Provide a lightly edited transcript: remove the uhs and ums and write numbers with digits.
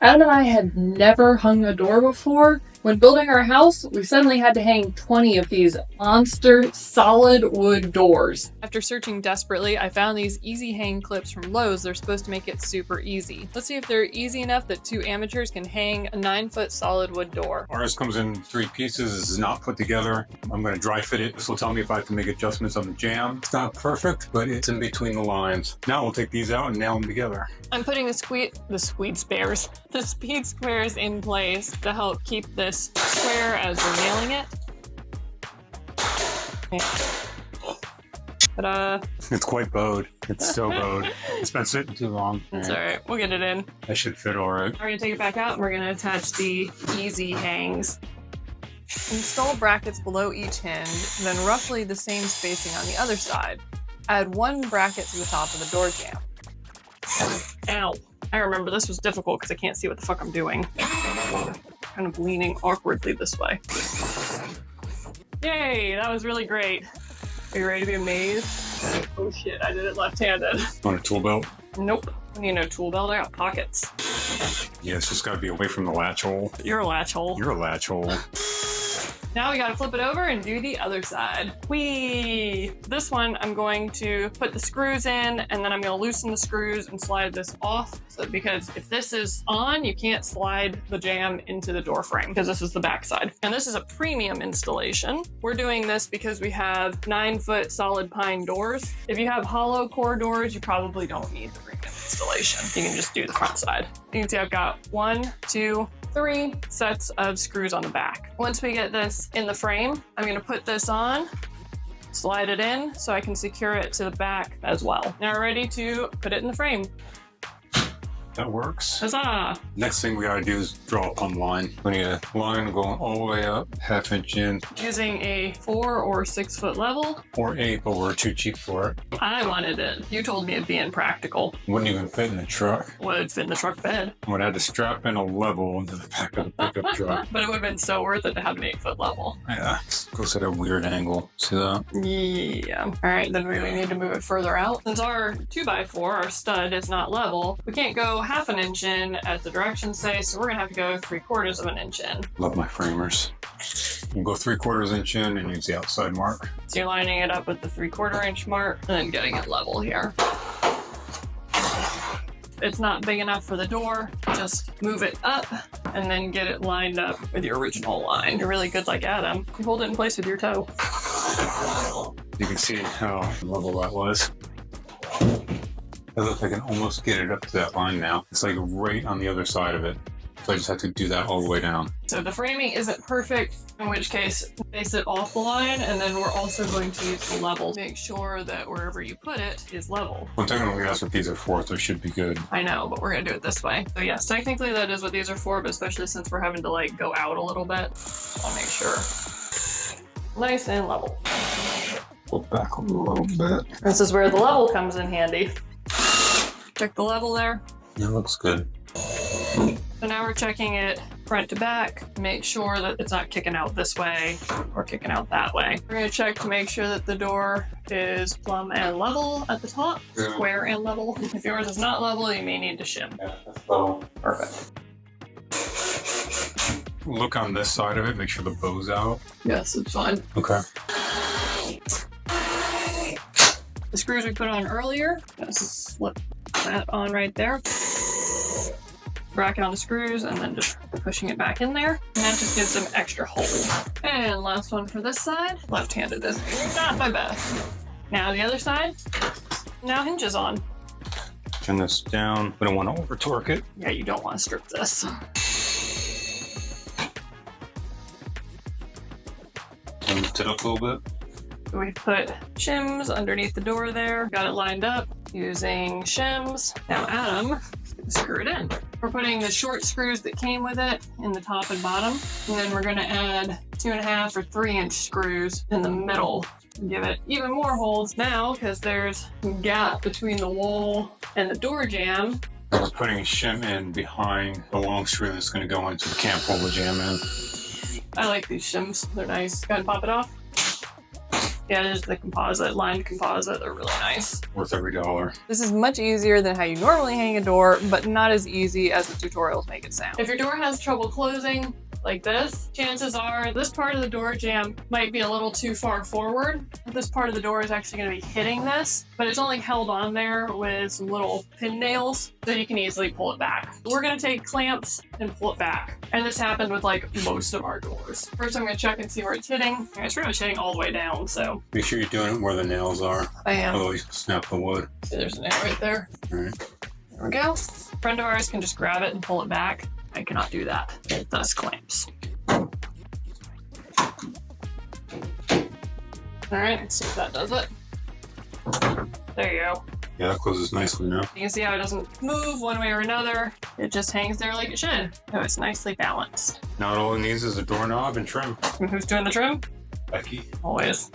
Adam and I had never hung a door before. When building our house, we suddenly had to hang 20 of these monster solid wood doors. After searching desperately, I found these easy hang clips from Lowe's. They're supposed to make it super easy. Let's see if they're easy enough that 2 amateurs can hang a 9-foot solid wood door. Ours comes in 3 pieces. This is not put together. I'm going to dry fit it. This will tell me if I have to make adjustments on the jamb. It's not perfect, but it's in between the lines. Now we'll take these out and nail them together. I'm putting the speed squares in place to help keep this square as we're nailing it. Ta-da! It's quite bowed. It's so bowed. It's been sitting too long. That's alright, we'll get it in. That should fit alright. We're gonna take it back out and we're gonna attach the easy hangs. Install brackets below each hinge, then roughly the same spacing on the other side. Add 1 bracket to the top of the door jamb. Ow. I remember this was difficult because I can't see what the fuck I'm doing. Kind of leaning awkwardly this way. Yay, that was really great. Are you ready to be amazed? Oh shit, I did it left-handed. Want a tool belt? Nope. I need no tool belt, I got pockets. Yeah, it's just got to be away from the latch hole. You're a latch hole. You're a latch hole. Now we gotta flip it over and do the other side. Whee! This one, I'm going to put the screws in and then I'm gonna loosen the screws and slide this off. So because if this is on, you can't slide the jamb into the door frame because this is the back side. And this is a premium installation. We're doing this because we have 9-foot solid pine doors. If you have hollow core doors, you probably don't need the premium installation. You can just do the front side. You can see I've got 1, 2, 3 sets of screws on the back. Once we get this in the frame, I'm gonna put this on, slide it in so I can secure it to the back as well. Now we're ready to put it in the frame. That works. Huzzah! Next thing we gotta do is draw a plumb line. We need a line going all the way up, 1/2 inch in. Using a 4 or 6 foot level. Or 8, but we're too cheap for it. I wanted it. You told me it'd be impractical. Wouldn't even fit in the truck. Would fit in the truck bed. I would have to strap in a level into the back of the pickup truck. But it would have been so worth it to have an 8-foot level. Yeah, goes at a weird angle. See that? Yeah. All right, then we need to move it further out. Since our 2x4, our stud, is not level, we can't go 1/2 inch in as the directions say, so we're gonna have to go 3/4 of an inch in. Love my framers. We'll go 3/4 inch in and use the outside mark. So you're lining it up with the 3/4 inch mark and then getting it level here. It's not big enough for the door, just move it up and then get it lined up with your original line. You're really good like Adam. You hold it in place with your toe. You can see how level that was. It looks like I can almost get it up to that line now. It's like right on the other side of it. So I just have to do that all the way down. So the framing isn't perfect, in which case base it off the line, and then we're also going to use the level. Make sure that wherever you put it is level. Well, technically that's what these are for, so it should be good. I know, but we're gonna do it this way. So yes, technically that is what these are for, but especially since we're having to like go out a little bit, I'll make sure. Nice and level. Pull back a little bit. This is where the level comes in handy. Check the level there. It looks good. So now we're checking it front to back, make sure that it's not kicking out this way or kicking out that way. We're gonna check to make sure that the door is plumb and level at the top, square and level. If yours is not level, you may need to shim. Yeah, that's level. Perfect. Look on this side of it, make sure the bow's out. Yes, it's fine. Okay. The screws we put on earlier, gonna slip that on right there. Bracket on the screws and then just pushing it back in there. And that just gives them extra hold. And last one for this side. Left-handed is not my best. Now the other side. Now hinges on. Turn this down. We don't want to over torque it. Yeah, you don't want to strip this. Lift it up a little bit. So we put shims underneath the door there. Got it lined up using shims. Now Adam, screw it in. We're putting the short screws that came with it in the top and bottom. And then we're gonna add 2.5 or 3 inch screws in the middle. Give it even more holds now because there's a gap between the wall and the door jamb. We're putting a shim in behind the long screw that's going to go into the can't pull the jam in. I like these shims, they're nice. Go ahead and pop it off. Yeah, there's the composite, lined composite. They're really nice. Worth every dollar. This is much easier than how you normally hang a door, but not as easy as the tutorials make it sound. If your door has trouble closing, like this, chances are this part of the door jamb might be a little too far forward. This part of the door is actually going to be hitting this, but it's only held on there with some little pin nails, so you can easily pull it back. We're going to take clamps and pull it back. And this happened with like most of our doors. First, I'm going to check and see where it's hitting. It's pretty much hitting all the way down, so. Make sure you're doing it where the nails are. I am. Otherwise, you'll snap the wood. See, there's a nail right there. All right. There we go. A friend of ours can just grab it and pull it back. I cannot do that. It does clamps. Alright, let's see if that does it. There you go. Yeah, that closes nicely now. You can see how it doesn't move one way or another. It just hangs there like it should. So it's nicely balanced. Now all it needs is a doorknob and trim. And who's doing the trim? Becky. Always.